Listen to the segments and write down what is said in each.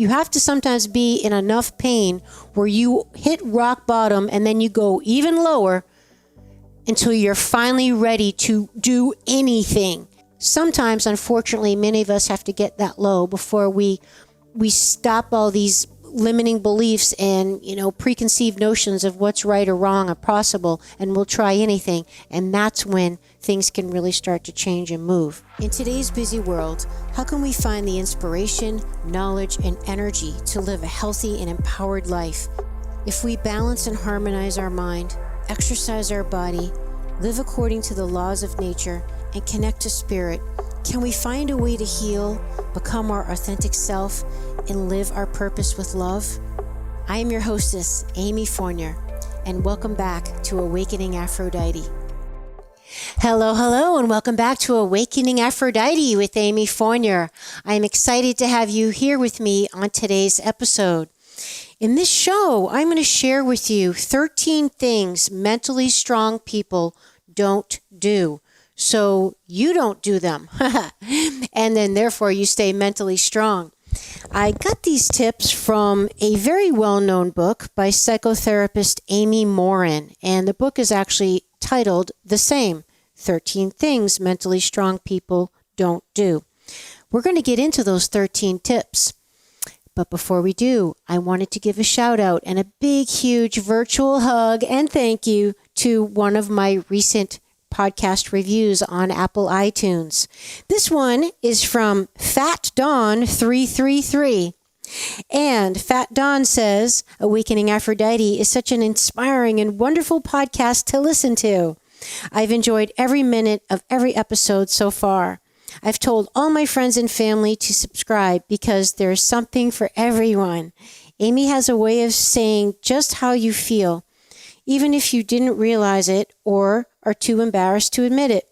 You have to sometimes be in enough pain where you hit rock bottom and then you go even lower until you're finally ready to do anything. Sometimes, unfortunately, many of us have to get that low before we stop all these limiting beliefs and, preconceived notions of what's right or wrong or possible, and we'll try anything. And that's when things can really start to change and move. In today's busy world, how can we find the inspiration, knowledge, and energy to live a healthy and empowered life? If we balance and harmonize our mind, exercise our body, live according to the laws of nature, and connect to spirit, can we find a way to heal, become our authentic self, and live our purpose with love? I am your hostess, Amy Morin, and welcome back to Awakening Aphrodite. Hello, and welcome back to Awakening Aphrodite with Amy Morin. I am excited to have you here with me on today's episode. In this show, I'm going to share with you 13 things mentally strong people don't do, so you don't do them, and then therefore you stay mentally strong. I got these tips from a very well-known book by psychotherapist Amy Morin, and the book is actually titled the same, 13 Things Mentally Strong People Don't Do. We're going to get into those 13 tips. But before we do, I wanted to give a shout out and a big, huge virtual hug and thank you to one of my recent podcast reviews on Apple iTunes. This one is from Fat Dawn 333. And Fat Dawn says, Awakening Aphrodite is such an inspiring and wonderful podcast to listen to. I've enjoyed every minute of every episode so far. I've told all my friends and family to subscribe because there's something for everyone. Amy has a way of saying just how you feel, even if you didn't realize it or are too embarrassed to admit it.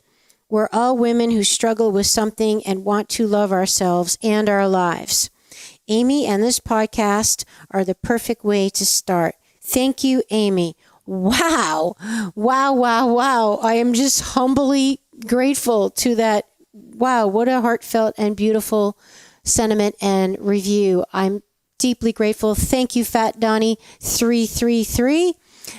We're all women who struggle with something and want to love ourselves and our lives. Amy and this podcast are the perfect way to start. Thank you, Amy. Wow. I am just humbly grateful to that. Wow, what a heartfelt and beautiful sentiment and review. I'm deeply grateful. Thank you, Fat Donnie 333.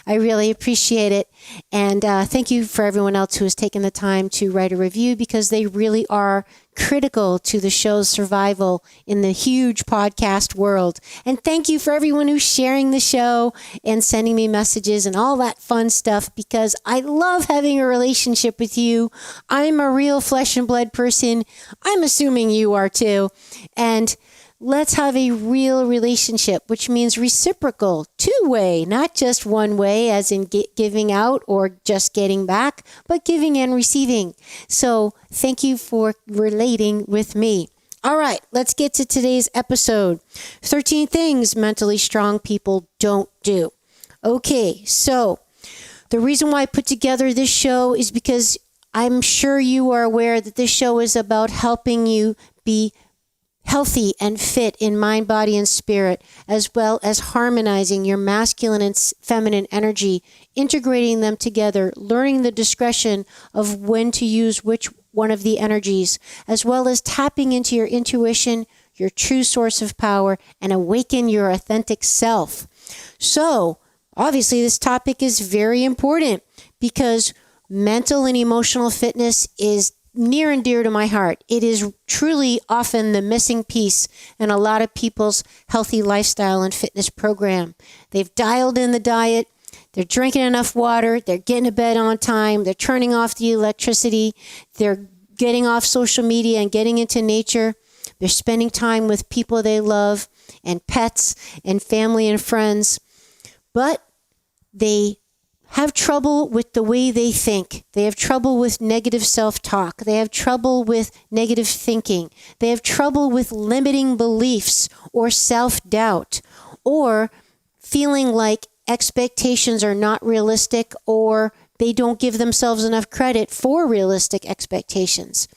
I really appreciate it. And thank you for everyone else who has taken the time to write a review, because they really are critical to the show's survival in the huge podcast world. And thank you for everyone who's sharing the show and sending me messages and all that fun stuff, because I love having a relationship with you. I'm a real flesh and blood person. I'm assuming you are too. And let's have a real relationship, which means reciprocal, two-way, not just one way, as in giving out or just getting back, but giving and receiving. So thank you for relating with me. All right, let's get to today's episode. 13 things mentally strong people don't do. Okay, so the reason why I put together this show is because I'm sure you are aware that this show is about helping you be healthy and fit in mind, body, and spirit, as well as harmonizing your masculine and feminine energy, integrating them together, learning the discretion of when to use which one of the energies, as well as tapping into your intuition, your true source of power, and awaken your authentic self. So, obviously, this topic is very important because mental and emotional fitness is near and dear to my heart. It is truly often the missing piece in a lot of people's healthy lifestyle and fitness program. They've dialed in the diet, they're drinking enough water, they're getting to bed on time, they're turning off the electricity, they're getting off social media and getting into nature, they're spending time with people they love and pets and family and friends, but they have trouble with the way they think. They have trouble with negative self-talk. They have trouble with negative thinking. They have trouble with limiting beliefs or self-doubt, or feeling like expectations are not realistic, or they don't give themselves enough credit for realistic expectations.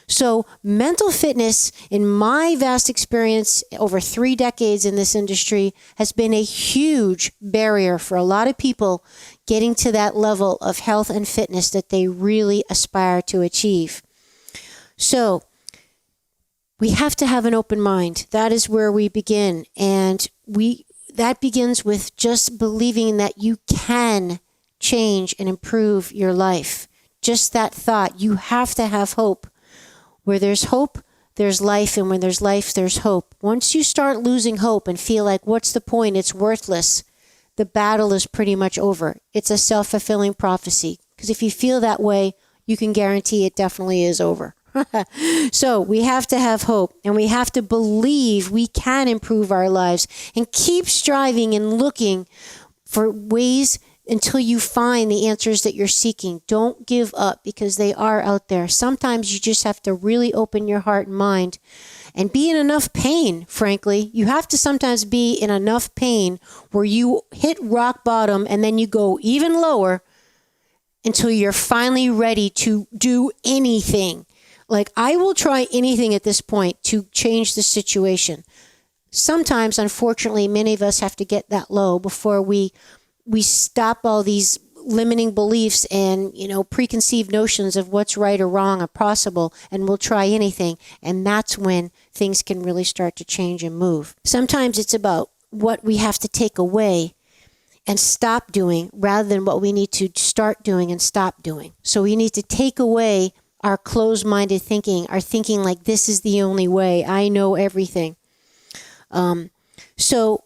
So mental fitness, in my vast experience over 3 decades in this industry, has been a huge barrier for a lot of people getting to that level of health and fitness that they really aspire to achieve. So we have to have an open mind. That is where we begin. And that begins with just believing that you can change and improve your life. Just that thought. You have to have hope. Where there's hope, there's life. And when there's life, there's hope. Once you start losing hope and feel like, what's the point? It's worthless. The battle is pretty much over. It's a self-fulfilling prophecy. Because if you feel that way, you can guarantee it definitely is over. So we have to have hope, and we have to believe we can improve our lives and keep striving and looking for ways until you find the answers that you're seeking. Don't give up, because they are out there. Sometimes you just have to really open your heart and mind and be in enough pain, frankly. You have to sometimes be in enough pain where you hit rock bottom and then you go even lower until you're finally ready to do anything. Like, I will try anything at this point to change the situation. Sometimes, unfortunately, many of us have to get that low before we stop all these limiting beliefs and, preconceived notions of what's right or wrong or possible, and we'll try anything. And that's when things can really start to change and move. Sometimes it's about what we have to take away and stop doing rather than what we need to start doing and stop doing. So we need to take away our closed-minded thinking, our thinking like this is the only way, I know everything. So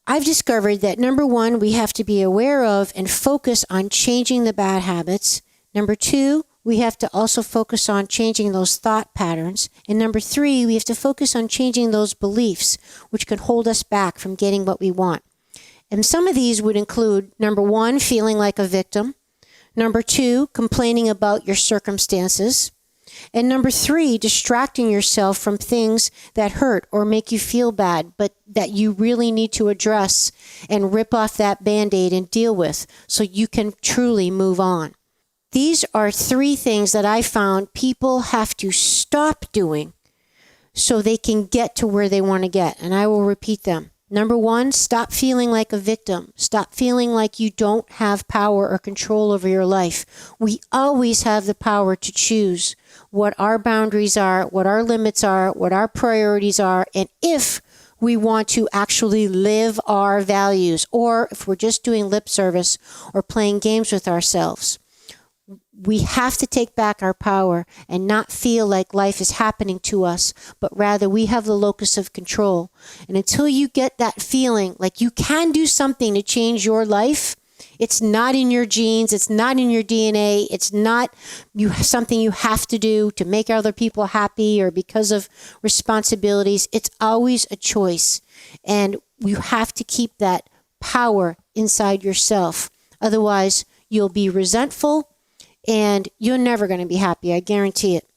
I've discovered that, number one, we have to be aware of and focus on changing the bad habits. Number two, we have to also focus on changing those thought patterns. And number three, we have to focus on changing those beliefs, which can hold us back from getting what we want. And some of these would include, number one, feeling like a victim. Number two, complaining about your circumstances. And number three, distracting yourself from things that hurt or make you feel bad, but that you really need to address and rip off that Band-Aid and deal with so you can truly move on. These are three things that I found people have to stop doing so they can get to where they want to get. And I will repeat them. Number one, stop feeling like a victim. Stop feeling like you don't have power or control over your life. We always have the power to choose what our boundaries are, what our limits are, what our priorities are, and if we want to actually live our values, or if we're just doing lip service or playing games with ourselves. We have to take back our power and not feel like life is happening to us, but rather we have the locus of control. And until you get that feeling like you can do something to change your life, it's not in your genes, it's not in your DNA, it's not something you have to do to make other people happy or because of responsibilities. It's always a choice. And you have to keep that power inside yourself. Otherwise, you'll be resentful, and you're never going to be happy. I guarantee it.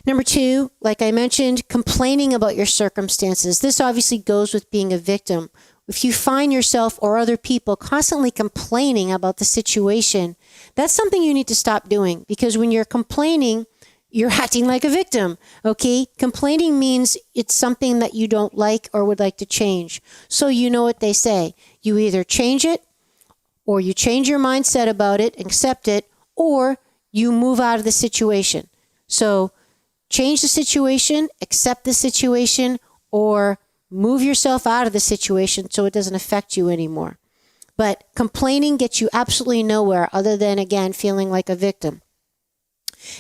Number two, like I mentioned, complaining about your circumstances. This obviously goes with being a victim. If you find yourself or other people constantly complaining about the situation, that's something you need to stop doing, because when you're complaining, you're acting like a victim, okay? Complaining means it's something that you don't like or would like to change. So you know what they say. You either change it, or you change your mindset about it, accept it, or you move out of the situation. So change the situation, accept the situation, or move yourself out of the situation so it doesn't affect you anymore. But complaining gets you absolutely nowhere other than, again, feeling like a victim.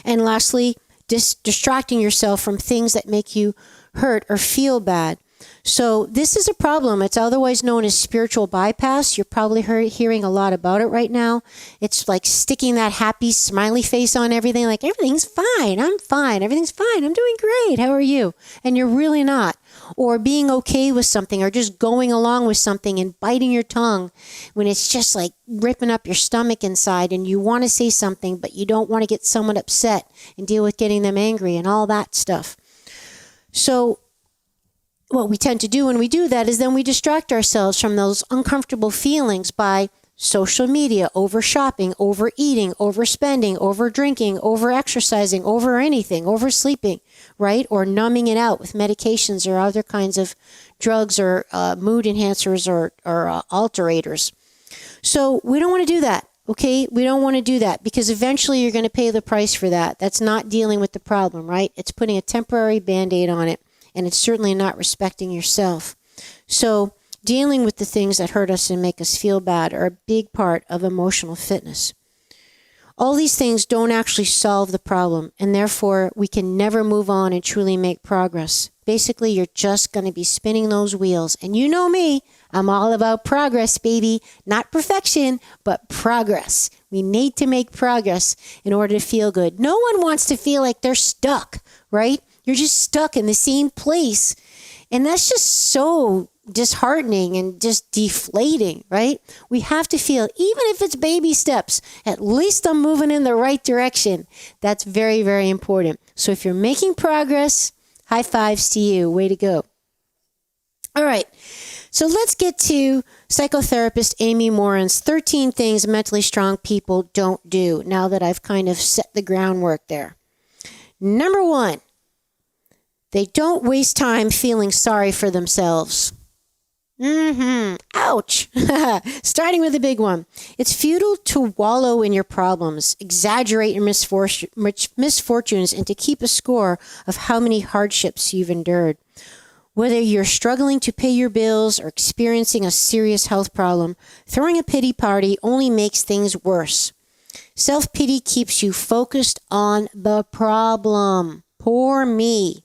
And lastly, distracting yourself from things that make you hurt or feel bad. So this is a problem. It's otherwise known as spiritual bypass. You're probably hearing a lot about it right now. It's like sticking that happy smiley face on everything, like everything's fine, I'm fine, everything's fine, I'm doing great, how are you? And you're really not. Or being okay with something, or just going along with something and biting your tongue when it's just like ripping up your stomach inside and you want to say something, but you don't want to get someone upset and deal with getting them angry and all that stuff. So what we tend to do when we do that is then we distract ourselves from those uncomfortable feelings by social media, over shopping, overeating, overspending, over drinking, over exercising, over anything, oversleeping, right? Or numbing it out with medications or other kinds of drugs or mood enhancers or alterators. So we don't want to do that. Okay, we don't want to do that because eventually you're going to pay the price for that. That's not dealing with the problem, right? It's putting a temporary Band-Aid on it, and it's certainly not respecting yourself. So dealing with the things that hurt us and make us feel bad are a big part of emotional fitness. All these things don't actually solve the problem, and therefore we can never move on and truly make progress. Basically, you're just going to be spinning those wheels. And you know me, I'm all about progress, baby. Not perfection, but progress. We need to make progress in order to feel good. No one wants to feel like they're stuck, right? You're just stuck in the same place. And that's just so disheartening and just deflating, right? We have to feel, even if it's baby steps, at least I'm moving in the right direction. That's very, very important. So if you're making progress, high fives to you. Way to go. All right. So let's get to psychotherapist Amy Morin's 13 things mentally strong people don't do, now that I've kind of set the groundwork there. Number 1, they don't waste time feeling sorry for themselves. Ouch. Starting with the big one. It's futile to wallow in your problems, exaggerate your misfortunes, and to keep a score of how many hardships you've endured. Whether you're struggling to pay your bills or experiencing a serious health problem, throwing a pity party only makes things worse. Self-pity keeps you focused on the problem. Poor me.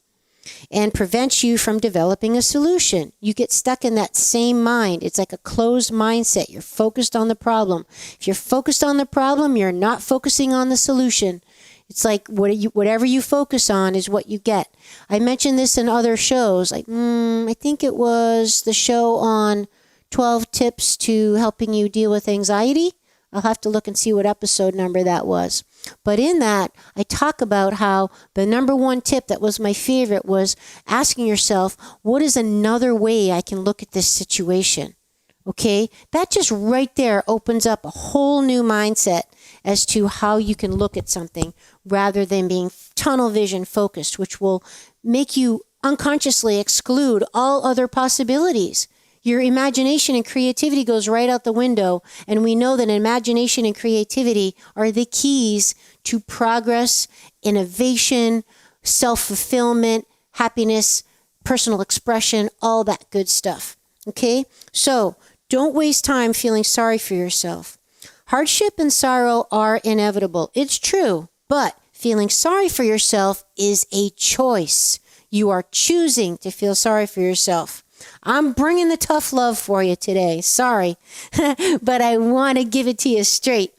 And prevents you from developing a solution. You get stuck in that same mind. It's like a closed mindset. You're focused on the problem. If you're focused on the problem, you're not focusing on the solution. It's like whatever you focus on is what you get. I mentioned this in other shows. Like, I think it was the show on 12 tips to helping you deal with anxiety. I'll have to look and see what episode number that was. But in that, I talk about how the number 1 tip that was my favorite was asking yourself, what is another way I can look at this situation? Okay, that just right there opens up a whole new mindset as to how you can look at something rather than being tunnel vision focused, which will make you unconsciously exclude all other possibilities. Your imagination and creativity goes right out the window, and we know that imagination and creativity are the keys to progress, innovation, self-fulfillment, happiness, personal expression, all that good stuff. Okay? So, don't waste time feeling sorry for yourself. Hardship and sorrow are inevitable. It's true, but feeling sorry for yourself is a choice. You are choosing to feel sorry for yourself. I'm bringing the tough love for you today. Sorry, but I want to give it to you straight.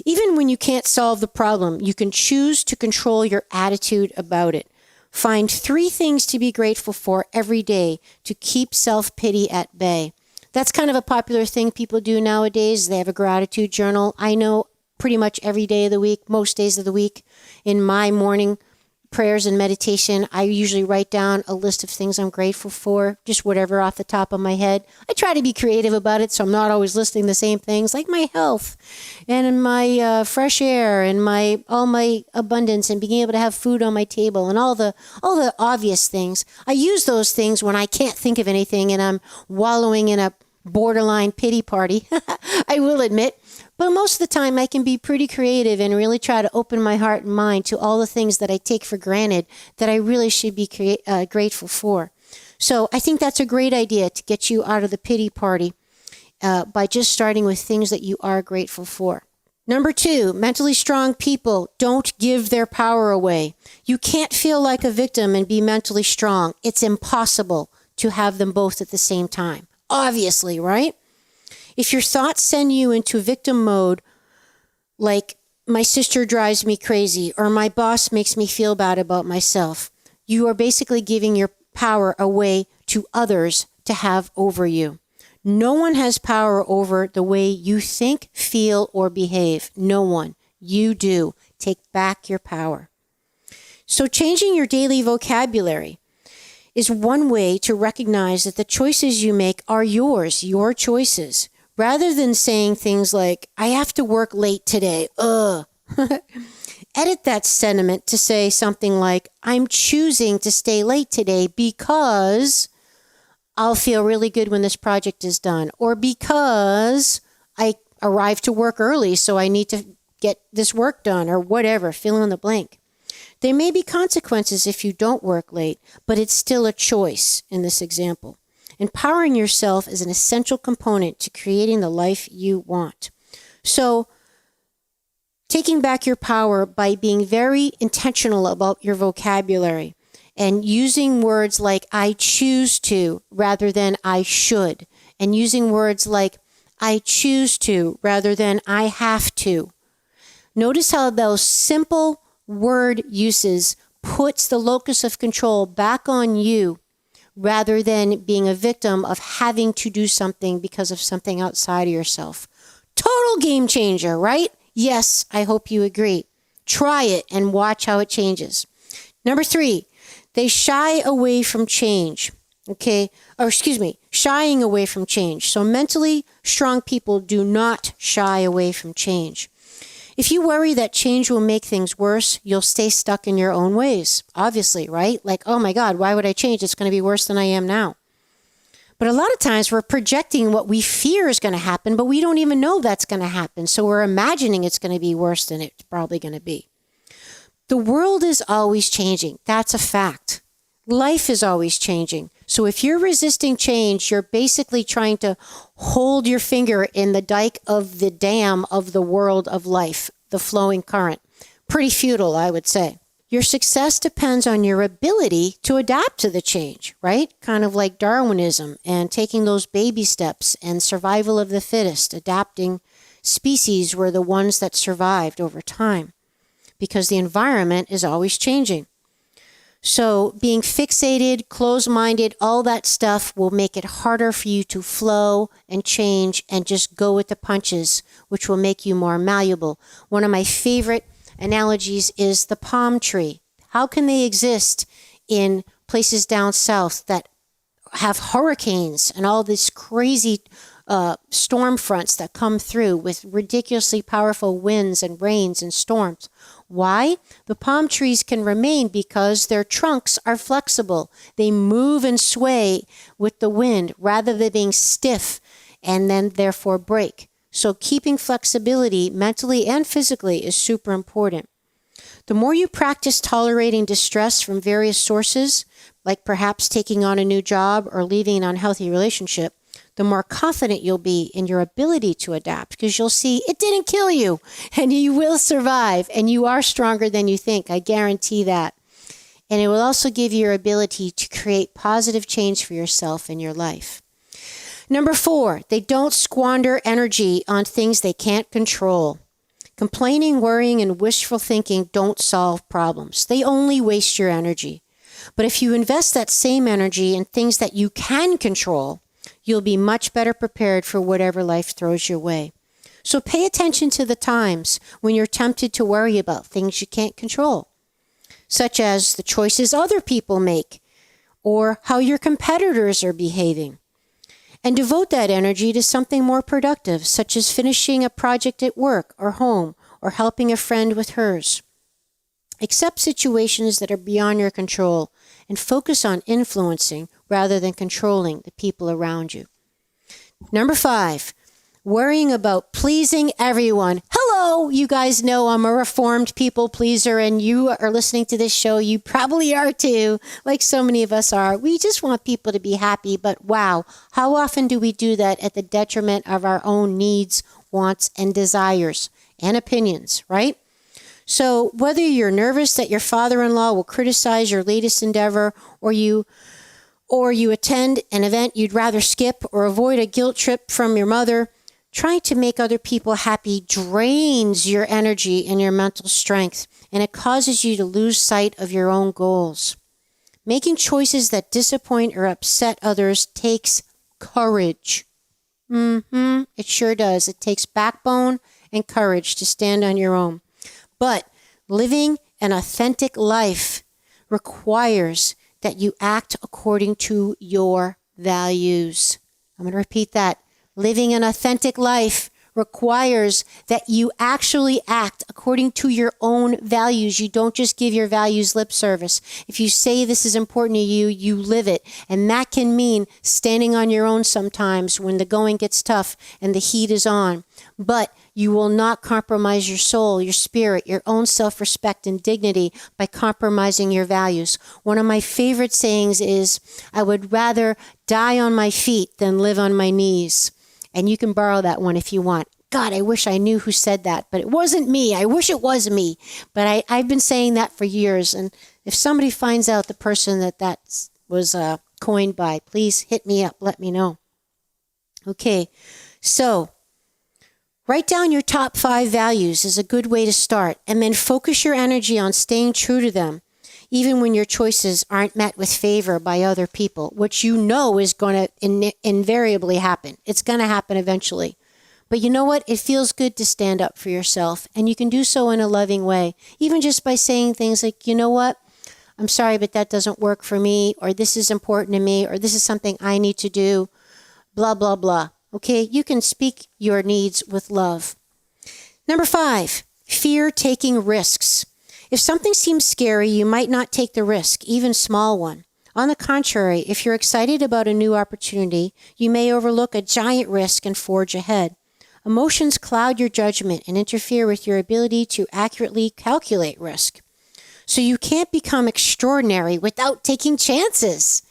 Even when you can't solve the problem, you can choose to control your attitude about it. Find 3 things to be grateful for every day to keep self-pity at bay. That's kind of a popular thing people do nowadays. They have a gratitude journal. I know pretty much every day of the week, most days of the week, in my morning prayers and meditation, I usually write down a list of things I'm grateful for, just whatever off the top of my head. I try to be creative about it, so I'm not always listing the same things, like my health and my fresh air and all my abundance and being able to have food on my table and all the obvious things. I use those things when I can't think of anything and I'm wallowing in a borderline pity party, I will admit. But most of the time, I can be pretty creative and really try to open my heart and mind to all the things that I take for granted that I really should be grateful for. So I think that's a great idea to get you out of the pity party by just starting with things that you are grateful for. Number 2, mentally strong people don't give their power away. You can't feel like a victim and be mentally strong. It's impossible to have them both at the same time. Obviously, right? If your thoughts send you into victim mode, like my sister drives me crazy or my boss makes me feel bad about myself, you are basically giving your power away to others to have over you. No one has power over the way you think, feel, or behave. No one. You do. Take back your power. So changing your daily vocabulary is one way to recognize that the choices you make are yours, your choices. Rather than saying things like, I have to work late today, edit that sentiment to say something like, I'm choosing to stay late today because I'll feel really good when this project is done, or because I arrive to work early, so I need to get this work done, or whatever, fill in the blank. There may be consequences if you don't work late, but it's still a choice in this example. Empowering yourself is an essential component to creating the life you want. So, taking back your power by being very intentional about your vocabulary and using words like I choose to rather than I should, and using words like I choose to rather than I have to. Notice how those simple word uses puts the locus of control back on you rather than being a victim of having to do something because of something outside of yourself. Total game changer, right? Yes, I hope you agree. Try it and watch how it changes. Number 3, they shy away from change. Shying away from change. So mentally strong people do not shy away from change. If you worry that change will make things worse, you'll stay stuck in your own ways. Obviously, right? Like, oh my God, why would I change? It's going to be worse than I am now. But a lot of times we're projecting what we fear is going to happen, but we don't even know that's going to happen. So we're imagining it's going to be worse than it's probably going to be. The world is always changing. That's a fact. Life is always changing. So if you're resisting change, you're basically trying to hold your finger in the dike of the dam of the world of life, the flowing current. Pretty futile, I would say. Your success depends on your ability to adapt to the change, right? Kind of like Darwinism and taking those baby steps and survival of the fittest. Adapting species were the ones that survived over time because the environment is always changing. So being fixated, closed-minded, all that stuff will make it harder for you to flow and change and just go with the punches, which will make you more malleable. One of my favorite analogies is the palm tree. How can they exist in places down south that have hurricanes and all these crazy storm fronts that come through with ridiculously powerful winds and rains and storms? Why? The palm trees can remain because their trunks are flexible. They move and sway with the wind rather than being stiff and then therefore break. So keeping flexibility mentally and physically is super important. The more you practice tolerating distress from various sources, like perhaps taking on a new job or leaving an unhealthy relationship, the more confident you'll be in your ability to adapt because you'll see it didn't kill you and you will survive and you are stronger than you think. I guarantee that. And it will also give you your ability to create positive change for yourself in your life. Number 4, they don't squander energy on things they can't control. Complaining, worrying, and wishful thinking don't solve problems. They only waste your energy. But if you invest that same energy in things that you can control, you'll be much better prepared for whatever life throws your way. So pay attention to the times when you're tempted to worry about things you can't control, such as the choices other people make or how your competitors are behaving. And devote that energy to something more productive, such as finishing a project at work or home or helping a friend with hers. Accept situations that are beyond your control and focus on influencing rather than controlling the people around you. Number 5, worrying about pleasing everyone. Hello, you guys know I'm a reformed people pleaser, and you are listening to this show. You probably are too, like so many of us are. We just want people to be happy, but wow, how often do we do that at the detriment of our own needs, wants, and desires and opinions, right? So whether you're nervous that your father-in-law will criticize your latest endeavor, or you attend an event you'd rather skip, or avoid a guilt trip from your mother, trying to make other people happy drains your energy and your mental strength, and it causes you to lose sight of your own goals. Making choices that disappoint or upset others takes courage. It sure does. It takes backbone and courage to stand on your own. But living an authentic life requires that you act according to your values. I'm going to repeat that. Living an authentic life requires that you actually act according to your own values. You don't just give your values lip service. If you say this is important to you, you live it. And that can mean standing on your own sometimes when the going gets tough and the heat is on. But you will not compromise your soul, your spirit, your own self-respect and dignity by compromising your values. One of my favorite sayings is, I would rather die on my feet than live on my knees. And you can borrow that one if you want. God, I wish I knew who said that, but it wasn't me. I wish it was me. But I've been saying that for years. And if somebody finds out the person that was coined by, please hit me up. Let me know. Okay, so write down your top 5 values is a good way to start, and then focus your energy on staying true to them, even when your choices aren't met with favor by other people, which you know is going to invariably happen. It's going to happen eventually. But you know what? It feels good to stand up for yourself, and you can do so in a loving way, even just by saying things like, you know what? I'm sorry, but that doesn't work for me, or this is important to me, or this is something I need to do, blah, blah, blah. Okay, you can speak your needs with love. Number 5, fear taking risks. If something seems scary, you might not take the risk, even small one. On the contrary, if you're excited about a new opportunity, you may overlook a giant risk and forge ahead. Emotions cloud your judgment and interfere with your ability to accurately calculate risk. So you can't become extraordinary without taking chances.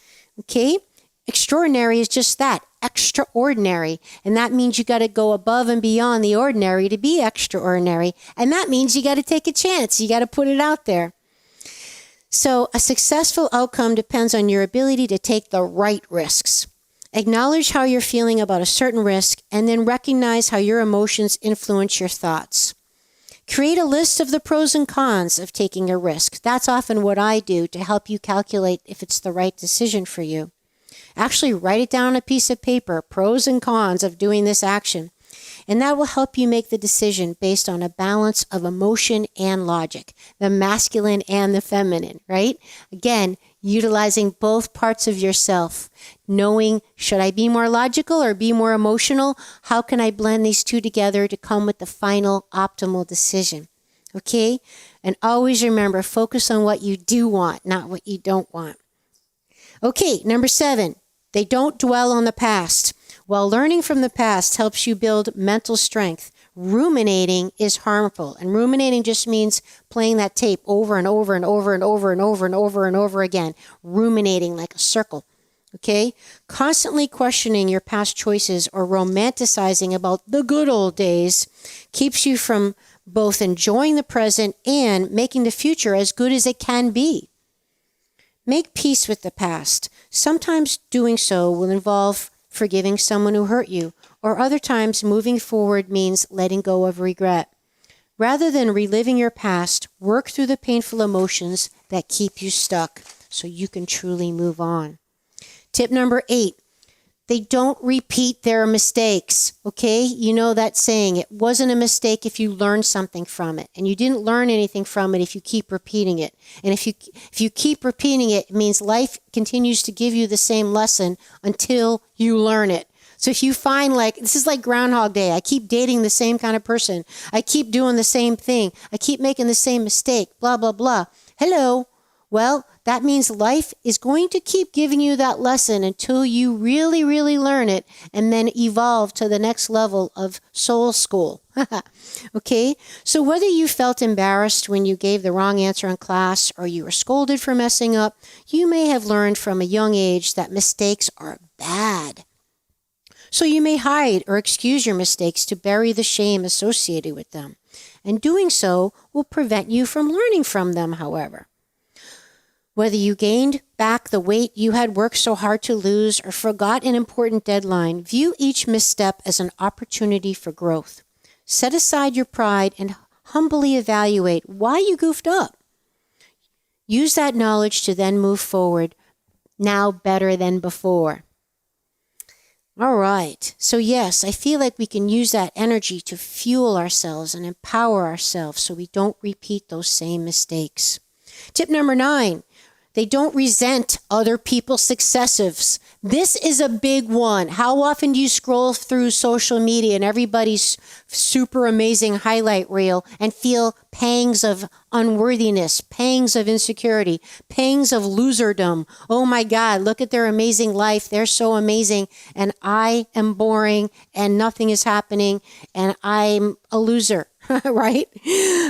Okay? Extraordinary is just that, extraordinary. And that means you got to go above and beyond the ordinary to be extraordinary. And that means you got to take a chance. You got to put it out there. So a successful outcome depends on your ability to take the right risks. Acknowledge how you're feeling about a certain risk and then recognize how your emotions influence your thoughts. Create a list of the pros and cons of taking a risk. That's often what I do to help you calculate if it's the right decision for you. Actually, write it down on a piece of paper, pros and cons of doing this action. And that will help you make the decision based on a balance of emotion and logic, the masculine and the feminine, right? Again, utilizing both parts of yourself, knowing, should I be more logical or be more emotional? How can I blend these two together to come with the final optimal decision? Okay? And always remember, focus on what you do want, not what you don't want. Okay, number 7, they don't dwell on the past. While learning from the past helps you build mental strength, ruminating is harmful. And ruminating just means playing that tape over and over and over and over and over and over and over again. Ruminating like a circle. Okay? Constantly questioning your past choices or romanticizing about the good old days keeps you from both enjoying the present and making the future as good as it can be. Make peace with the past. Sometimes doing so will involve forgiving someone who hurt you, or other times moving forward means letting go of regret. Rather than reliving your past, work through the painful emotions that keep you stuck so you can truly move on. Tip number 8, they don't repeat their mistakes, okay? You know that saying, it wasn't a mistake if you learned something from it, and you didn't learn anything from it if you keep repeating it. And if you keep repeating it, it means life continues to give you the same lesson until you learn it. So if you find this is like Groundhog Day, I keep dating the same kind of person, I keep doing the same thing, I keep making the same mistake, blah, blah, blah. Hello. Well, that means life is going to keep giving you that lesson until you really, really learn it and then evolve to the next level of soul school. Okay? So whether you felt embarrassed when you gave the wrong answer in class or you were scolded for messing up, you may have learned from a young age that mistakes are bad. So you may hide or excuse your mistakes to bury the shame associated with them. And doing so will prevent you from learning from them, however. Whether you gained back the weight you had worked so hard to lose or forgot an important deadline, view each misstep as an opportunity for growth. Set aside your pride and humbly evaluate why you goofed up. Use that knowledge to then move forward, now better than before. All right. So yes, I feel like we can use that energy to fuel ourselves and empower ourselves so we don't repeat those same mistakes. Tip number 9. They don't resent other people's successes. This is a big one. How often do you scroll through social media and everybody's super amazing highlight reel and feel pangs of unworthiness, pangs of insecurity, pangs of loserdom? Oh my God, look at their amazing life. They're so amazing. And I am boring and nothing is happening and I'm a loser. Right?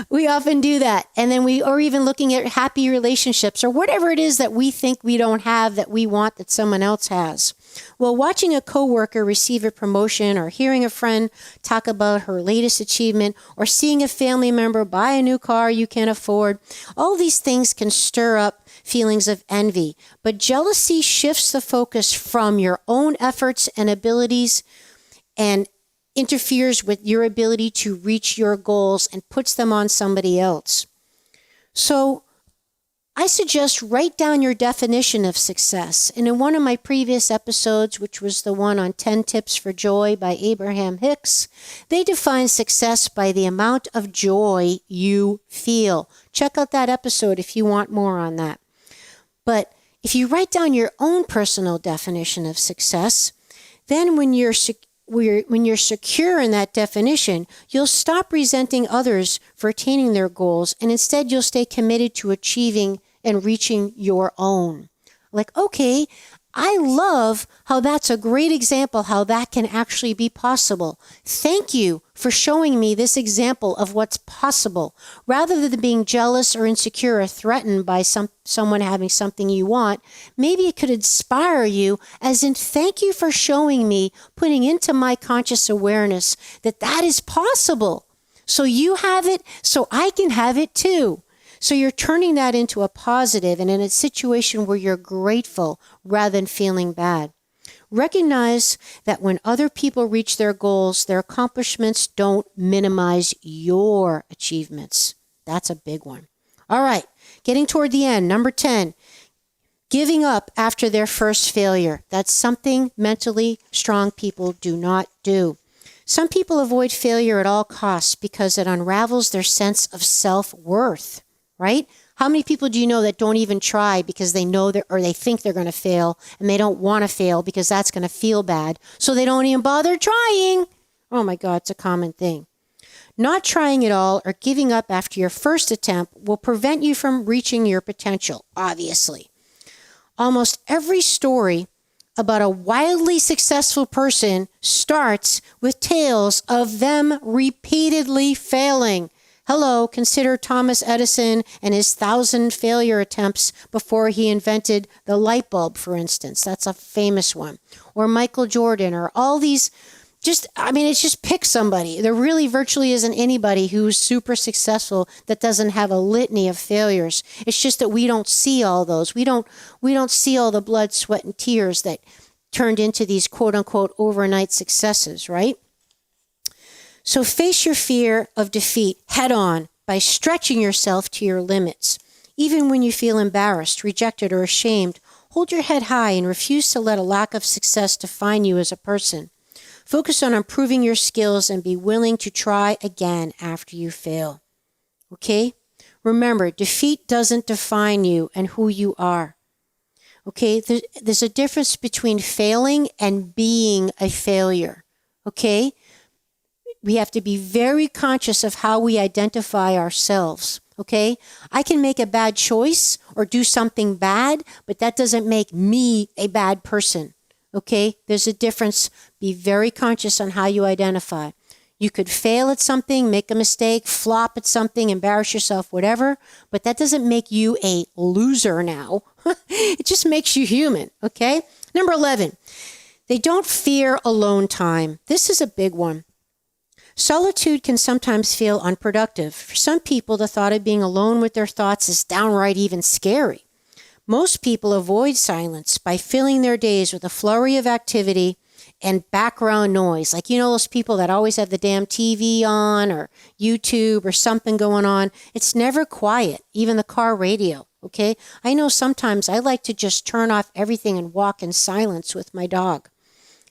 We often do that. And then or even looking at happy relationships or whatever it is that we think we don't have that we want that someone else has. Well, watching a coworker receive a promotion or hearing a friend talk about her latest achievement or seeing a family member buy a new car you can't afford, all these things can stir up feelings of envy. But jealousy shifts the focus from your own efforts and abilities and interferes with your ability to reach your goals and puts them on somebody else. So I suggest write down your definition of success. And in one of my previous episodes, which was the one on 10 Tips for Joy by Abraham Hicks, they define success by the amount of joy you feel. Check out that episode if you want more on that. But if you write down your own personal definition of success, then when you're secure in that definition, you'll stop resenting others for attaining their goals, and instead you'll stay committed to achieving and reaching your own. Like, okay, I love how that's a great example how that can actually be possible. Thank you for showing me this example of what's possible. Rather than being jealous or insecure or threatened by someone having something you want, maybe it could inspire you as in thank you for showing me, putting into my conscious awareness that that is possible. So you have it, so I can have it too. So you're turning that into a positive and in a situation where you're grateful rather than feeling bad. Recognize that when other people reach their goals, their accomplishments don't minimize your achievements. That's a big one. All right, getting toward the end. Number 10, giving up after their first failure. That's something mentally strong people do not do. Some people avoid failure at all costs because it unravels their sense of self-worth. Right? How many people do you know that don't even try because they know that, or they think they're going to fail and they don't want to fail because that's going to feel bad. So they don't even bother trying. Oh my God, it's a common thing. Not trying at all or giving up after your first attempt will prevent you from reaching your potential, obviously. Almost every story about a wildly successful person starts with tales of them repeatedly failing. Hello, consider Thomas Edison and his 1,000 failure attempts before he invented the light bulb, for instance. That's a famous one. Or Michael Jordan, or all these, it's just pick somebody. There really virtually isn't anybody who's super successful that doesn't have a litany of failures. It's just that we don't see all those. We don't see all the blood, sweat, and tears that turned into these quote unquote overnight successes, right? So face your fear of defeat head on by stretching yourself to your limits. Even when you feel embarrassed, rejected, or ashamed, hold your head high and refuse to let a lack of success define you as a person. Focus on improving your skills and be willing to try again after you fail. Okay? Remember, defeat doesn't define you and who you are. Okay? There's a difference between failing and being a failure. Okay? We have to be very conscious of how we identify ourselves, okay? I can make a bad choice or do something bad, but that doesn't make me a bad person, okay? There's a difference. Be very conscious on how you identify. You could fail at something, make a mistake, flop at something, embarrass yourself, whatever, but that doesn't make you a loser now. It just makes you human, okay? Number 11, they don't fear alone time. This is a big one. Solitude can sometimes feel unproductive. For some people, the thought of being alone with their thoughts is downright even scary. Most people avoid silence by filling their days with a flurry of activity and background noise. Like, those people that always have the damn TV on or YouTube or something going on. It's never quiet, even the car radio, okay? I know sometimes I like to just turn off everything and walk in silence with my dog.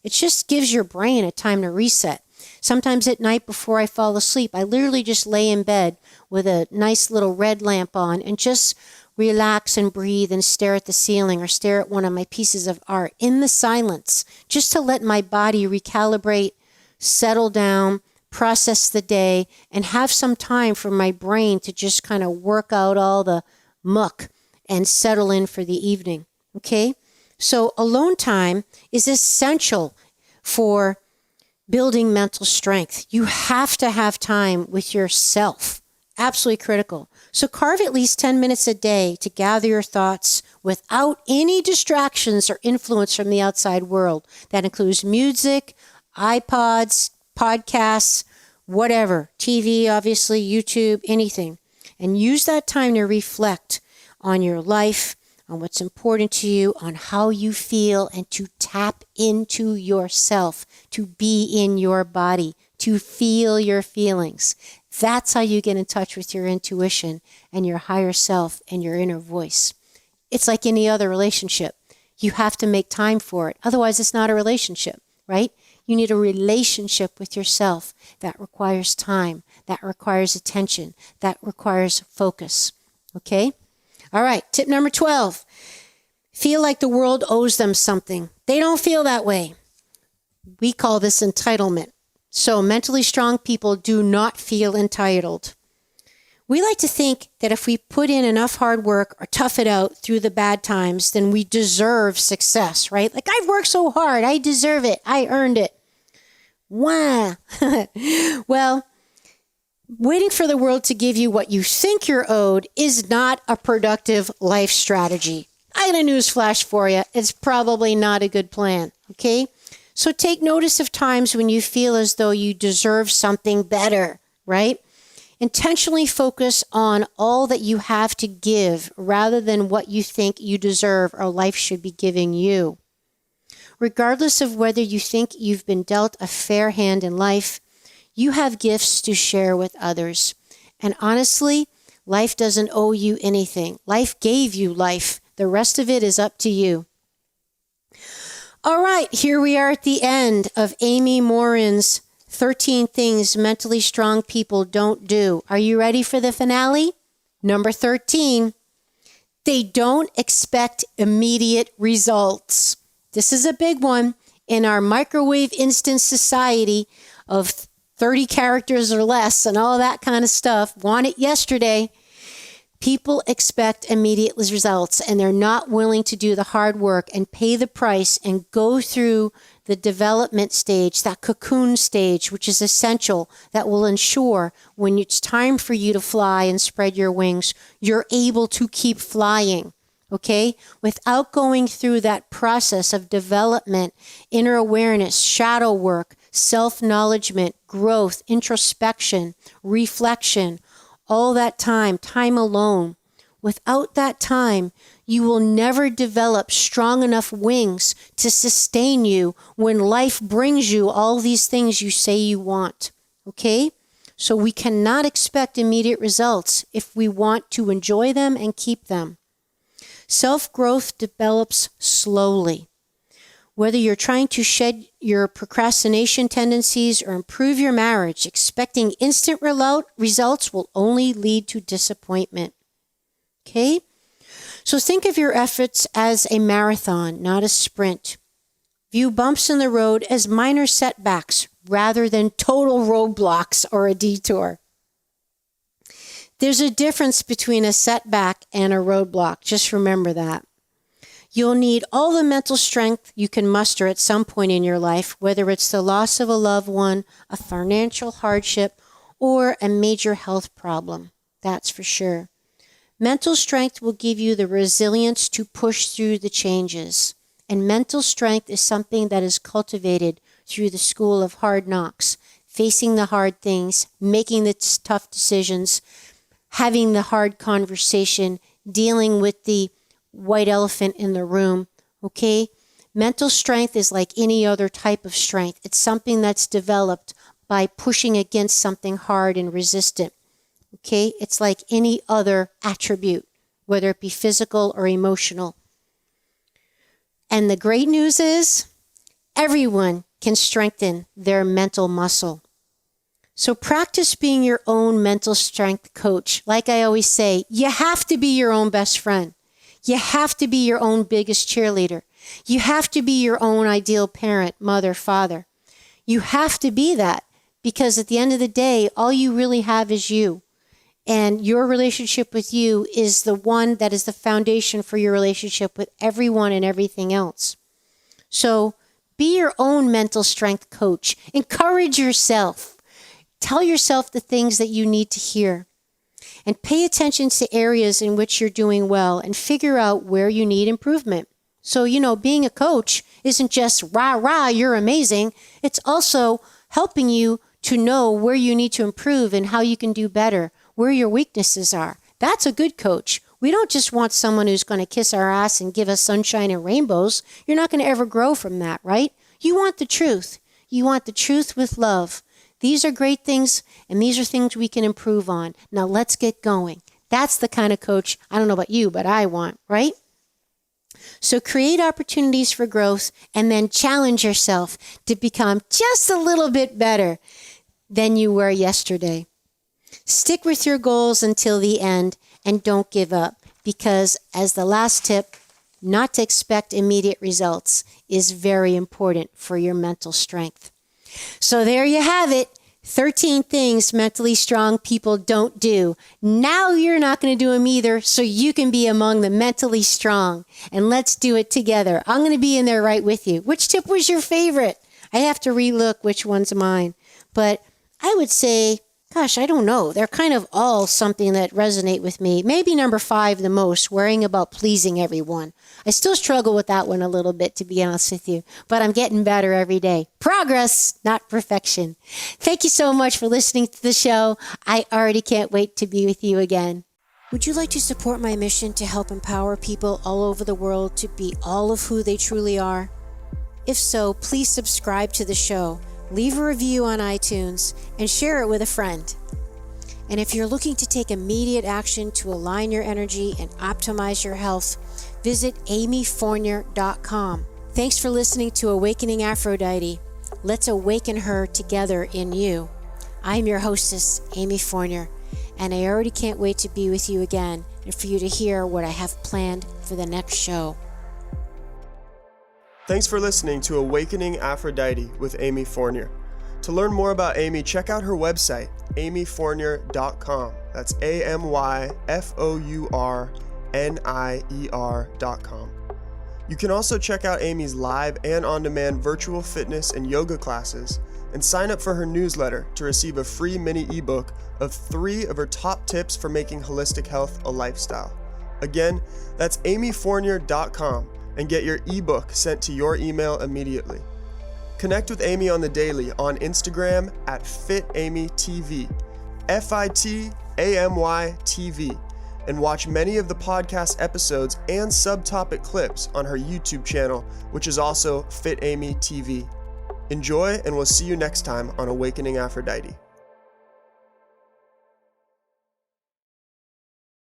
It just gives your brain a time to reset. Sometimes at night before I fall asleep, I literally just lay in bed with a nice little red lamp on and just relax and breathe and stare at the ceiling or stare at one of my pieces of art in the silence, just to let my body recalibrate, settle down, process the day, and have some time for my brain to just kind of work out all the muck and settle in for the evening. Okay? So alone time is essential for building mental strength. You have to have time with yourself. Absolutely critical. So carve at least 10 minutes a day to gather your thoughts without any distractions or influence from the outside world. That includes music, iPods, podcasts, whatever, TV, obviously, YouTube, anything. And use that time to reflect on your life, on what's important to you, on how you feel, and to tap into yourself, to be in your body, to feel your feelings. That's how you get in touch with your intuition and your higher self and your inner voice. It's like any other relationship. You have to make time for it. Otherwise, it's not a relationship, right? You need a relationship with yourself that requires time, that requires attention, that requires focus. Okay? All right, tip number 12. Feel like the world owes them something. They don't feel that way. We call this entitlement. So mentally strong people do not feel entitled. We like to think that if we put in enough hard work or tough it out through the bad times, then we deserve success, right? Like, I've worked so hard. I deserve it. I earned it. Wow. Well, waiting for the world to give you what you think you're owed is not a productive life strategy. I got a news flash for you. It's probably not a good plan, okay? So take notice of times when you feel as though you deserve something better, right? Intentionally focus on all that you have to give rather than what you think you deserve or life should be giving you. Regardless of whether you think you've been dealt a fair hand in life, you have gifts to share with others. And honestly, life doesn't owe you anything. Life gave you life. The rest of it is up to you. All right, here we are at the end of Amy Morin's 13 Things Mentally Strong People Don't Do. Are you ready for the finale? Number 13, they don't expect immediate results. This is a big one. In our microwave instant society of 30 characters or less and all that kind of stuff, want it yesterday. People expect immediate results, and they're not willing to do the hard work and pay the price and go through the development stage, that cocoon stage, which is essential, that will ensure when it's time for you to fly and spread your wings, you're able to keep flying, okay? Without going through that process of development, inner awareness, shadow work, self-knowledgement, growth, introspection, reflection, all that time alone. Without that time, you will never develop strong enough wings to sustain you when life brings you all these things you say you want. Okay? So we cannot expect immediate results if we want to enjoy them and keep them. Self-growth develops slowly. Whether you're trying to shed your procrastination tendencies or improve your marriage, expecting instant results will only lead to disappointment. Okay? So think of your efforts as a marathon, not a sprint. View bumps in the road as minor setbacks rather than total roadblocks or a detour. There's a difference between a setback and a roadblock. Just remember that. You'll need all the mental strength you can muster at some point in your life, whether it's the loss of a loved one, a financial hardship, or a major health problem. That's for sure. Mental strength will give you the resilience to push through the changes. And mental strength is something that is cultivated through the school of hard knocks, facing the hard things, making the tough decisions, having the hard conversation, dealing with the white elephant in the room, okay? Mental strength is like any other type of strength. It's something that's developed by pushing against something hard and resistant, okay? It's like any other attribute, whether it be physical or emotional. And the great news is everyone can strengthen their mental muscle. So practice being your own mental strength coach. Like I always say, you have to be your own best friend. You have to be your own biggest cheerleader. You have to be your own ideal parent, mother, father. You have to be that because at the end of the day, all you really have is you. And your relationship with you is the one that is the foundation for your relationship with everyone and everything else. So be your own mental strength coach. Encourage yourself. Tell yourself the things that you need to hear. And pay attention to areas in which you're doing well and figure out where you need improvement. So, being a coach isn't just rah, rah, you're amazing. It's also helping you to know where you need to improve and how you can do better, where your weaknesses are. That's a good coach. We don't just want someone who's going to kiss our ass and give us sunshine and rainbows. You're not going to ever grow from that, right? You want the truth. You want the truth with love. These are great things, and these are things we can improve on. Now let's get going. That's the kind of coach, I don't know about you, but I want, right? So create opportunities for growth and then challenge yourself to become just a little bit better than you were yesterday. Stick with your goals until the end and don't give up because, as the last tip, not to expect immediate results is very important for your mental strength. So there you have it. 13 things mentally strong people don't do. Now you're not going to do them either, so you can be among the mentally strong. And let's do it together. I'm going to be in there right with you. Which tip was your favorite? I have to relook which one's mine. But I would say, gosh, I don't know. They're kind of all something that resonate with me. Maybe number 5 the most, worrying about pleasing everyone. I still struggle with that one a little bit, to be honest with you. But I'm getting better every day. Progress, not perfection. Thank you so much for listening to the show. I already can't wait to be with you again. Would you like to support my mission to help empower people all over the world to be all of who they truly are? If so, please subscribe to the show. Leave a review on iTunes and share it with a friend. And if you're looking to take immediate action to align your energy and optimize your health, visit amyfournier.com. Thanks for listening to Awakening Aphrodite. Let's awaken her together in you. I'm your hostess, Amy Fournier, and I already can't wait to be with you again and for you to hear what I have planned for the next show. Thanks for listening to Awakening Aphrodite with Amy Fournier. To learn more about Amy, check out her website, amyfournier.com. That's AMYFOURNIER.com. You can also check out Amy's live and on-demand virtual fitness and yoga classes and sign up for her newsletter to receive a free mini ebook of 3 of her top tips for making holistic health a lifestyle. Again, that's amyfournier.com. and get your ebook sent to your email immediately. Connect with Amy on the daily on Instagram at FitAmyTV, FITAMYTV, and watch many of the podcast episodes and subtopic clips on her YouTube channel, which is also FitAmyTV. Enjoy, and we'll see you next time on Awakening Aphrodite.